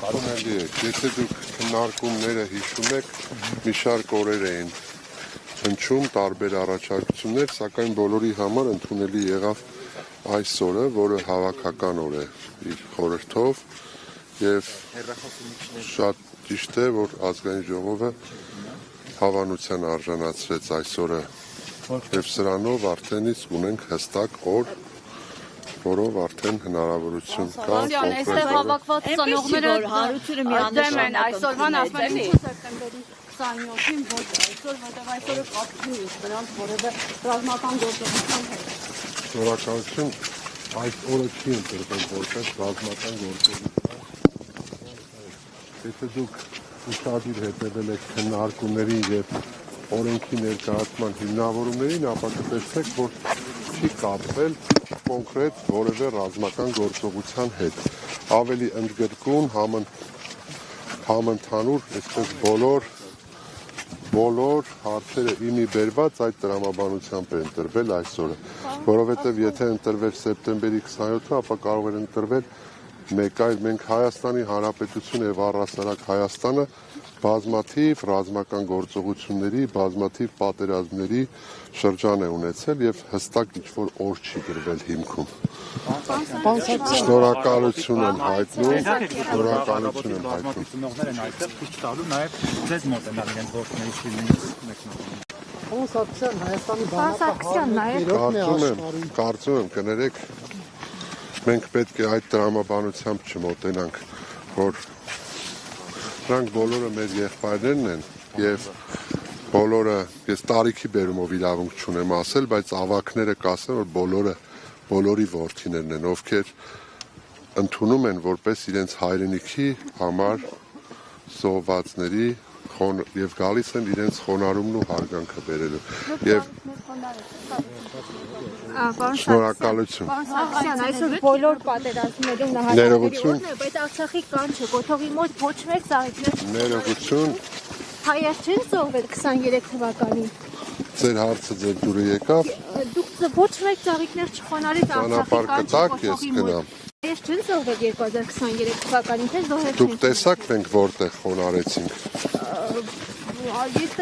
Ընդունելի է, եթե դուք քննարկումները հիշում եք, մի շարք օրեր էին հնչում տարբեր առաջարկություններ, սակայն բոլորի համար ընդունելի եղավ այս օրը, որը հավաքական օր է իր խորհրդով եւ շատ ճիշտ է, որ ազգային ժողովը հավանության արժանացրեց այս օրը եւ սրանով արդեն իսկ ունենք հստակ օր, որով արդեն հնարավորություն կա այստեղ հավաքված ծնողները հարությունը միանշանակ են այսօրվան ասում են 5 սեպտեմբերի 27-ին ոչ այսօր, որտեղ այսօրը կապ չունի նրանց որևէ ռազմական գործողության հետ։ Շնորհակալություն, այս օրը չի ընտրվել որպես ռազմական գործողություն։ Եթե դուք ուշադիր հետևել եք քննարկումներին եւ օրենքի ներկայացման հիմնավորումներին, ապա կտեսնեք, որ չի կապվել կոնկրետ որևէ ռազմական գործողության հետ։ Ավելի ընդգրկուն համընդհանուր, այսպես բոլոր հարցերը իմի բերված այդ տրամաբանությամբ է ընտրվել այսօրը, որովհետև եթե ընտրվեր սեպտեմբերի 27-ը, ապա կարող էր ընտրվել մեկ այլ, մենք Հայաստանի Հանրապետություն եւ առհասարակ Հայաստանը բազմաթիվ ռազմական գործողությունների, բազմաթիվ պատերազմների շրջան է ունեցել եւ հստակ ինչ-որ օր չի գրվել հիմքում։ Շնորհակալություն եմ հայտնում, շնորհակալություն եմ հայտնում։ Ծնողներ են այդտեղ քիչ տալու նաեւ ձեզ մոտենալ իրենց ողջունելի ֆիլմից մեկնաբանը։ Կարծում եմ կներեք, մենք պետք է այդ տրամաբանությամբ չմոտենանք, որ նրանք բոլորը մեր եղբայրներն են եւ բոլորը, ես տարիքի բերումով իրավունք չունեմ ասել, բայց ավակները կասեն, որ բոլորի որդիներն են, ովքեր ընդունում են որպես իրենց հայրենիքի համար զոհվածների եւ գալիս են իրենց խոնարհումն ու հարգանքը բերելու։ Եվ շնորհակալություն։ Այսօր բոլոր պատերազմներում նահատակների բայց Արցախի կանչը կոթողի մոտ ոչ մեկ ծաղիկներ ներողություն։ Հայեր չեն զոհվել 23 թվականին։ Ձեր հարցը ձեր դուրը եկավ։ Դուք ոչ մեկ ծաղիկներ չխոնարհից Արցախի կանչը ես կնամ։ Ես չեն զոհվել 2023 թվականին, թե զոհել Դուք տեսաք մենք որտեղ խոնարեցինք։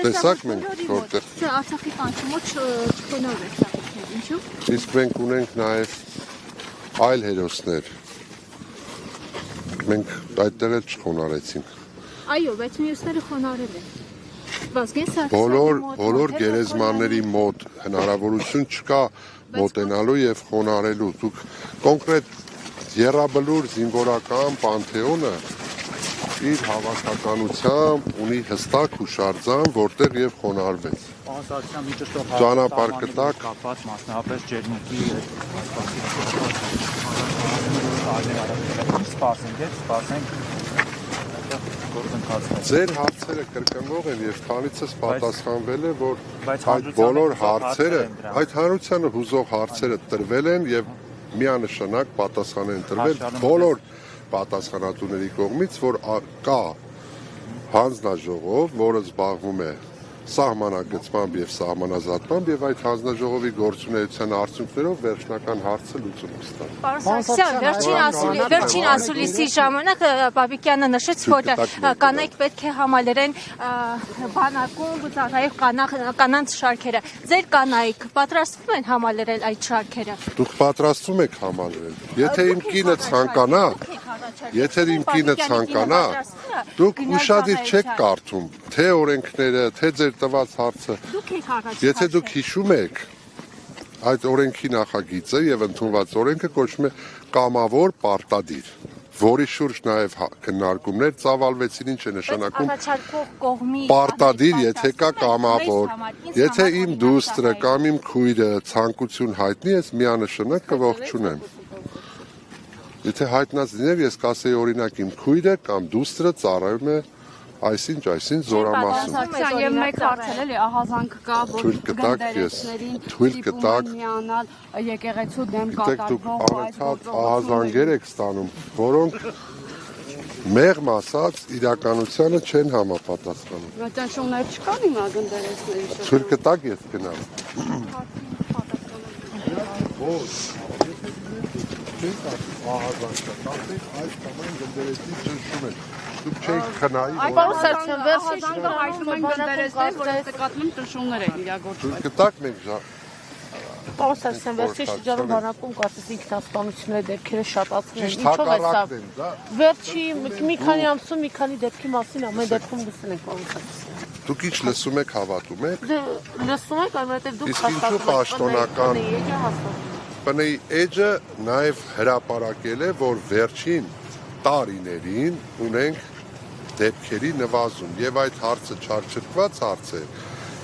Տեսաք մենք որտեղ Արցախի կանչի մոտ չխոնարհվեց ծաղիկներ, ինչու՞։ Իսկ մենք ունենք նաև այլ հերոսներ։ Մենք այդտեղ էլ չխոնարեցինք։ Այո, բայց մյուսները խոնարհել են։ Բոլոր գերեզմանների մոտ հնարավորություն չկա մոտենալու եւ խոնարհելու։ Դուք կոնկրետ Եռաբլուր զինվորական պանթեոնը իր հավաքականությամբ ունի հստակ հուշարձան, որտեղ եւ խոնարհվեց։ Ճանապարհ կտակ կապված մասնավորապես ջերմուկի սպասենք Ձեր հարցերը կրկնվող են եւ քանիցս պատասխանվել է, որ այդ բոլոր հարցերը, այդ հանրությանը հուզող հարցերը տրվել են եւ միանշանակ պատասխան են տրվել բոլոր պատասխանատուների կողմից, որ կա հանձնաժողով, որը զբաղվում է սահմանագծմամբ եւ սահմանազատմամբ եւ այդ հանձնաժողովի գործունեության արդյունքներով վերջնական հարցը լուծում ստա։ Պարոն Սարգսյան, վերջին ասուլիսի ժամանակ Բաբիկյանը նշեց, որ կանայք պետք է համալրեն բանակում ծառայող կանանց շարքերը։ Ձեր կանայք պատրաստվում են համալրել այդ շարքերը։ Դուք պատրաստվում եք համալրել։ Եթե իմ կինը ցանկանա, դուք ուշադիր չեք կարդում թե օրենքները, թե ձեր տված հարցը։ Եթե դուք հիշում եք, այդ օրենքի նախագիծը եւ ընդունված օրենքը կոչվում է կամավոր պարտադիր, որի շուրջ նաեւ քննարկումներ ծավալվեցին, ինչ է նշանակում պարտադիր, եթե կա կամավոր, եթե իմ դուստրը կամ իմ քույրը ցանկություն հայտնի, ես միանշանակ կողջունեմ։ Եթե հայտնած լիներ, ես կասեի օրինակ իմ քույրը կամ դուստրը ծառայում է այսինչ զորամասում։ Եվ մեկ հարցել էլի ահազանգ կա, որ գնդերեսներին միանալ եկեղեցու դեմ կատարվող այս ահազանգեր եք ստանում, որոնք մեղմ ասած իրականությանը չեն համապատասխանում։ Ճնշումներ չկան հիմա գնդերեսների շրջանում։ Թույլ կտակ ես գնամ։ Այս կամեն գնդերեցի ճնշում են։ Դուք չեք խնայի, որ դուք գտակ մենք Պարոն Սարգսյան, վերջին շրջանում բանակում կարծես ինքնասպանությունների դեպքերը շատացել են։ ճիշտ Ինչով է սա։ հակառակն են, դա։ Վերջի մի քանի ամսում մի քանի դեպքի մասին ամեն դեպքում լսել ենք պարոն Սարգսյան։ Դուք ինչ լսում եք, հավատում եք։ Լսում եք, այնուհետև դուք Իսկ ինչու պաշտոնական ՊՆ-ի էջը նաև հրապարակել է, որ վերջին տարիներին ունենք դեպքերի նվազում եւ այդ հարցը չարչրկված հարց է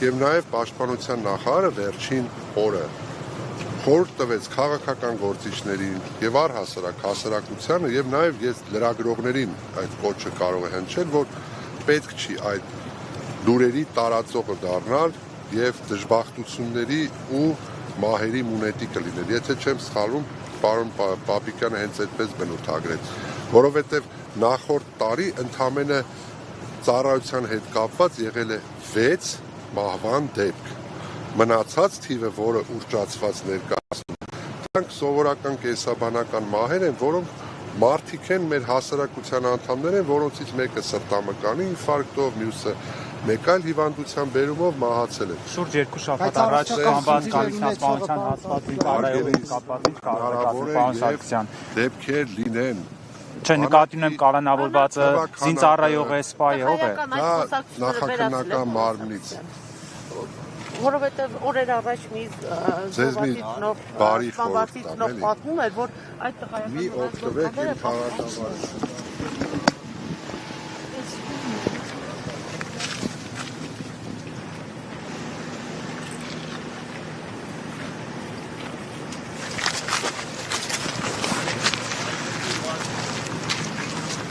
եւ նաեւ պաշտպանության նախարարը վերջին օրը խորհուրդ տվեց քաղաքական գործիչներին եւ առհասարակ հասարակությանը եւ նաեւ ես լրագրողներին այդ կոչը կարող է հնչել, որ պետք չի այդ լուրերի տարածողը դառնալ եւ դժբախտությունների ու մահերի մունետիկը լինել։ Եթե չեմ սխալվում, պարոն Պապիկյանը հենց այդպես բնութագրեց, որովհետեւ նախորդ տարի ընդամենը ծառայության հետ կապված եղել է 6 մահվան դեպք։ Մնացած թիվը, որը ուռճացված ներկայացնում, դրանք սովորական կենսաբանական մահեր են, որոնք մարդիկ են, մեր հասարակության անդամներ են, որոնցից մեկը սրտամկանի ինֆարկտով, մյուսը մեկ այլ հիվանդության բերումով մահացել են։ Շուրջ 2 շաբաթ առաջ կանված ինքնասպանության հատվածի կարևորին կապված ինչ կարող եք ասել, պարոն Սարգսյան։ Դեպքեր լինեն։ Չէ, նկատի ունեմ կալանավորվածը զինծառայող է, սպա է, ով է։ Դա նախաքննական մարմնից։ Որովհետև օրեր առաջ մի բարի պատմում էր, որ այդ տղայական մի օգտվեք իմ քաղաքավարությունից։